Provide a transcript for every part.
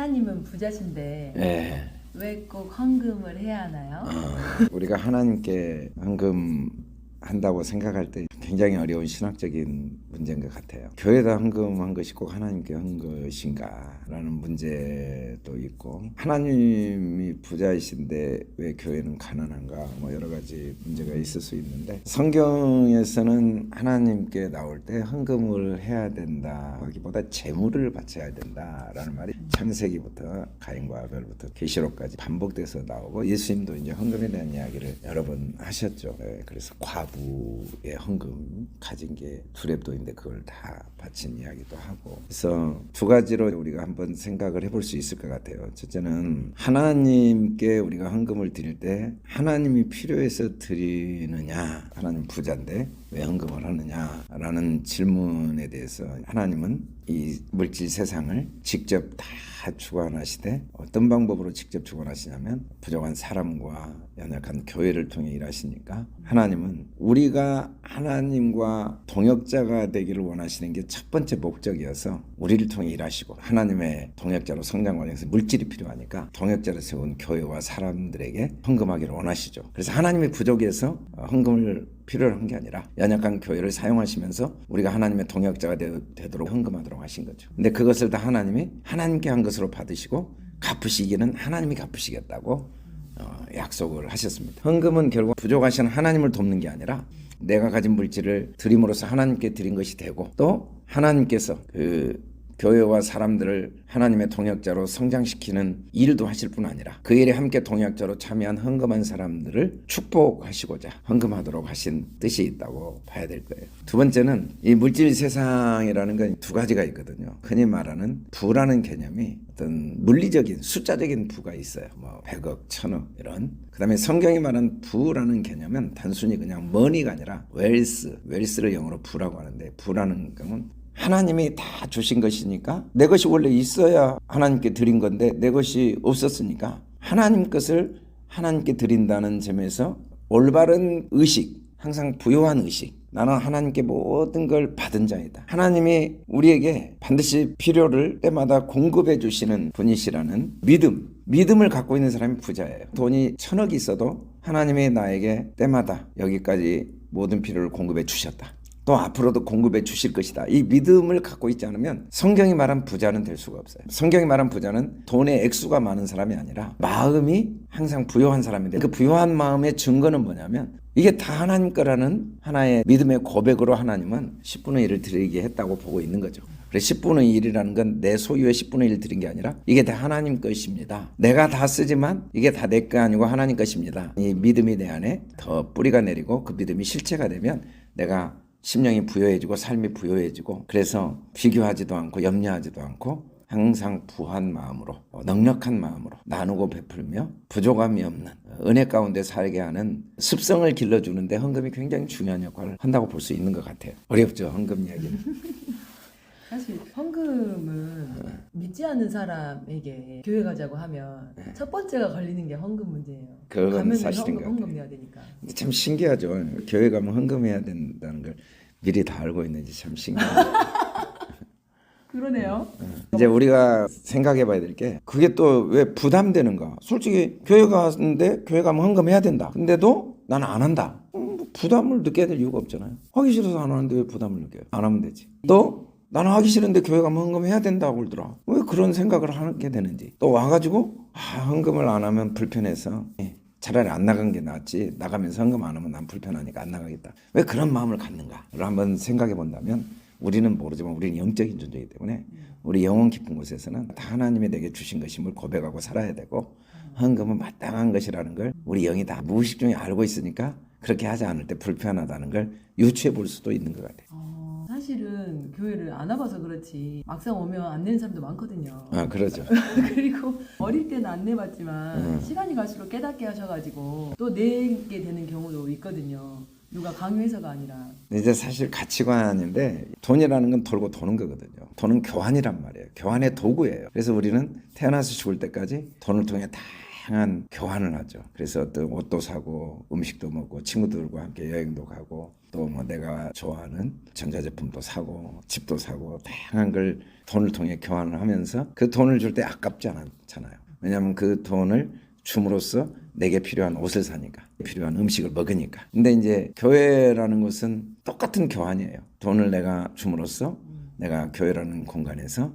하나님은 부자신데 예. 왜 꼭 헌금을 해야 하나요? 우리가 하나님께 헌금 한다고 생각할 때 굉장히 어려운 신학적인 문제인 것 같아요. 교회에다 헌금한 것이 꼭 하나님께 한 것인가라는 문제도 있고, 하나님이 부자이신데 왜 교회는 가난한가, 뭐 여러 가지 문제가 있을 수 있는데, 성경에서는 하나님께 나올 때 헌금을 해야 된다 하기보다 재물을 바쳐야 된다라는 말이 창세기부터 가인과 아벨부터 계시록까지 반복돼서 나오고, 예수님도 이제 헌금에 대한 이야기를 여러 번 하셨죠. 그래서 과부의 헌금 가진 게 두렙도인데 그걸 다 바친 이야기도 하고, 그래서 두 가지로 우리가 한번 생각을 해볼 수 있을 것 같아요. 첫째는 하나님께 우리가 헌금을 드릴 때 하나님이 필요해서 드리느냐, 하나님 부자인데 왜 헌금을 하느냐라는 질문에 대해서, 하나님은 이 물질 세상을 직접 다 주관하시되 어떤 방법으로 직접 주관하시냐면 부족한 사람과 연약한 교회를 통해 일하시니까, 하나님은 우리가 하나님과 동역자가 되기를 원하시는 게 첫 번째 목적이어서 우리를 통해 일하시고, 하나님의 동역자로 성장 과정에서 물질이 필요하니까 동역자로 세운 교회와 사람들에게 헌금하기를 원하시죠. 그래서 하나님의 부족에서 헌금을 필요로 한 게 아니라 연약한 교회를 사용하시면서 우리가 하나님의 동역자가 되도록 헌금하도록 하신 거죠. 근데 그것을 다 하나님이 하나님께 한 것으로 받으시고 갚으시기는 하나님이 갚으시겠다고 약속을 하셨습니다. 헌금은 결국 부족하신 하나님을 돕는 게 아니라 내가 가진 물질을 드림으로써 하나님께 드린 것이 되고, 또 하나님께서 그 교회와 사람들을 하나님의 동역자로 성장시키는 일도 하실 뿐 아니라 그 일에 함께 동역자로 참여한 헌금한 사람들을 축복하시고자 헌금하도록 하신 뜻이 있다고 봐야 될 거예요. 두 번째는 이 물질 세상이라는 건 두 가지가 있거든요. 흔히 말하는 부라는 개념이 어떤 물리적인 숫자적인 부가 있어요. 뭐 100억, 1000억 이런. 그 다음에 성경이 말하는 부라는 개념은 단순히 그냥 머니가 아니라 웰스를 영어로 부라고 하는데, 부라는 경우는 하나님이 다 주신 것이니까 내 것이 원래 있어야 하나님께 드린 건데 내 것이 없었으니까 하나님 것을 하나님께 드린다는 점에서 올바른 의식, 항상 부요한 의식, 나는 하나님께 모든 걸 받은 자이다, 하나님이 우리에게 반드시 필요를 때마다 공급해 주시는 분이시라는 믿음을 갖고 있는 사람이 부자예요. 돈이 1000억이 있어도 하나님이 나에게 때마다 여기까지 모든 필요를 공급해 주셨다, 또 앞으로도 공급해 주실 것이다, 이 믿음을 갖고 있지 않으면 성경이 말한 부자는 될 수가 없어요. 성경이 말한 부자는 돈의 액수가 많은 사람이 아니라 마음이 항상 부요한 사람인데, 그 부요한 마음의 증거는 뭐냐면 이게 다 하나님 거라는 하나의 믿음의 고백으로 하나님은 10분의 1을 드리게 했다고 보고 있는 거죠. 그래서 10분의 1이라는 건 내 소유의 10분의 1 드린 게 아니라 이게 다 하나님 것입니다, 내가 다 쓰지만 이게 다 내 거 아니고 하나님 것입니다, 이 믿음이 내 안에 더 뿌리가 내리고 그 믿음이 실체가 되면 내가 심령이 부여해지고 삶이 부여해지고, 그래서 비교하지도 않고 염려하지도 않고 항상 부한 마음으로, 넉넉한 마음으로 나누고 베풀며 부족함이 없는 은혜 가운데 살게 하는 습성을 길러주는데 헌금이 굉장히 중요한 역할을 한다고 볼 수 있는 것 같아요. 어렵죠, 헌금 이야기는. 사실 헌금은 믿지 않는 사람에게 교회 가자고 하면 첫 번째가 걸리는 게 헌금 문제예요. 그건 가면 사실인 것 헌금 같아요. 내야 되니까. 근데 참 신기하죠. 교회 가면 헌금해야 된다는 걸 미리 다 알고 있는지 참 신기해요. 그러네요. 이제 우리가 생각해 봐야 될 게, 그게 또 왜 부담되는가. 솔직히 교회 갔는데 교회 가면 헌금해야 된다, 근데도 나는 안 한다. 부담을 느껴야 될 이유가 없잖아요. 하기 싫어서 안 하는데 왜 부담을 느껴요? 안 하면 되지. 또 나는 하기 싫은데 교회 가면 헌금해야 된다고 그러더라. 왜 그런 생각을 하게 되는지. 또 와가지고 헌금을 안 하면 불편해서 차라리 안 나간 게 낫지, 나가면서 헌금 안 하면 난 불편하니까 안 나가겠다, 왜 그런 마음을 갖는가를 한번 생각해 본다면, 우리는 모르지만 우리는 영적인 존재이기 때문에 우리 영혼 깊은 곳에서는 다 하나님이 내게 주신 것임을 고백하고 살아야 되고, 헌금은 마땅한 것이라는 걸 우리 영이 다 무의식 중에 알고 있으니까 그렇게 하지 않을 때 불편하다는 걸 유추해 볼 수도 있는 것 같아요. 사실은 교회를 안 와봐서 그렇지 막상 오면 안 내는 사람도 많거든요. 그러죠. 그리고 어릴 때는 안 내봤지만 시간이 갈수록 깨닫게 하셔가지고 또 내게 되는 경우도 있거든요. 누가 강요해서가 아니라. 이제 사실 가치관인데, 돈이라는 건 돌고 도는 거거든요. 돈은 교환이란 말이에요. 교환의 도구예요. 그래서 우리는 태어나서 죽을 때까지 돈을 통해 다양한 교환을 하죠. 그래서 어떤 옷도 사고 음식도 먹고 친구들과 함께 여행도 가고 또 뭐 내가 좋아하는 전자제품도 사고 집도 사고 다양한 걸 돈을 통해 교환을 하면서 그 돈을 줄 때 아깝지 않잖아요. 왜냐하면 그 돈을 줌으로써 내게 필요한 옷을 사니까, 필요한 음식을 먹으니까. 근데 이제 교회라는 것은 똑같은 교환이에요. 돈을 내가 줌으로써 내가 교회라는 공간에서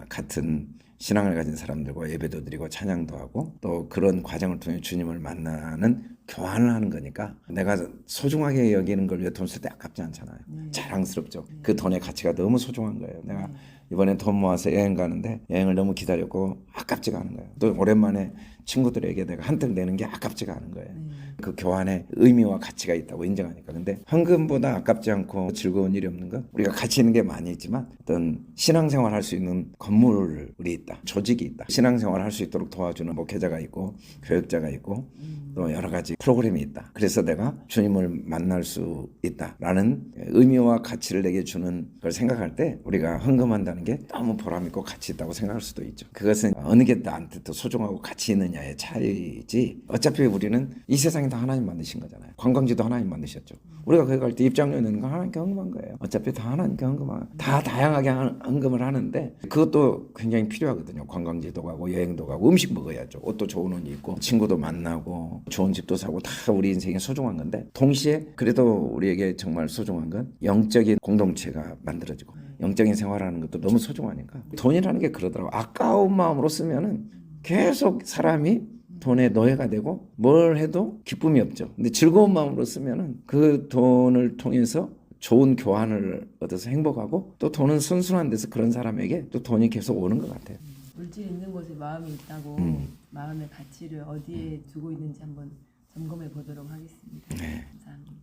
같은 신앙을 가진 사람들과 예배도 드리고 찬양도 하고 또 그런 과정을 통해 주님을 만나는 교환을 하는 거니까 내가 소중하게 여기는 걸 위해 돈 쓸 때 아깝지 않잖아요. 자랑스럽죠. 그 돈의 가치가 너무 소중한 거예요. 내가 이번에 돈 모아서 여행 가는데 여행을 너무 기다렸고 아깝지가 않은 거예요. 또 오랜만에 친구들에게 내가 한턱 내는 게 아깝지가 않은 거예요. 그 교환에 의미와 가치가 있다고 인정하니까. 근데 헌금보다 아깝지 않고 즐거운 일이 없는 건 우리가 가치 있는 게 많이 있지만 어떤 신앙생활 할 수 있는 건물이 있다. 조직이 있다. 신앙생활 할 수 있도록 도와주는 목회자가 있고 교육자가 있고 또 여러 가지 프로그램이 있다. 그래서 내가 주님을 만날 수 있다라는 의미와 가치를 내게 주는 걸 생각할 때 우리가 헌금한다는 게 너무 보람 있고 가치 있다고 생각할 수도 있죠. 그것은 어느 게 나한테 더 소중하고 가치 있느냐의 차이지. 어차피 우리는 이 세상에 다 하나님 만드신 거잖아요. 관광지도 하나님 만드셨죠. 우리가 거기 갈 때 입장료 내는 건 하나님께 헌금한 거예요. 어차피 다 하나님께 헌금한, 다 다양하게 헌금을 하는데 그것도 굉장히 필요하거든요. 관광지도 가고 여행도 가고 음식 먹어야죠. 옷도 좋은 옷 입고 친구도 만나고 좋은 집도 사고 다 우리 인생에 소중한 건데 동시에 그래도 우리에게 정말 소중한 건 영적인 공동체가 만들어지고 영적인 생활하는 것도 너무 소중하니까 돈이라는 게 그러더라고. 아까운 마음으로 쓰면은 계속 사람이 돈의 노예가 되고 뭘 해도 기쁨이 없죠. 근데 즐거운 마음으로 쓰면은 그 돈을 통해서 좋은 교환을 얻어서 행복하고 또 돈은 순수한 데서 그런 사람에게 또 돈이 계속 오는 것 같아요. 물질 있는 곳에 마음이 있다고 마음의 가치를 어디에 두고 있는지 한번 점검해 보도록 하겠습니다. 감사합니다.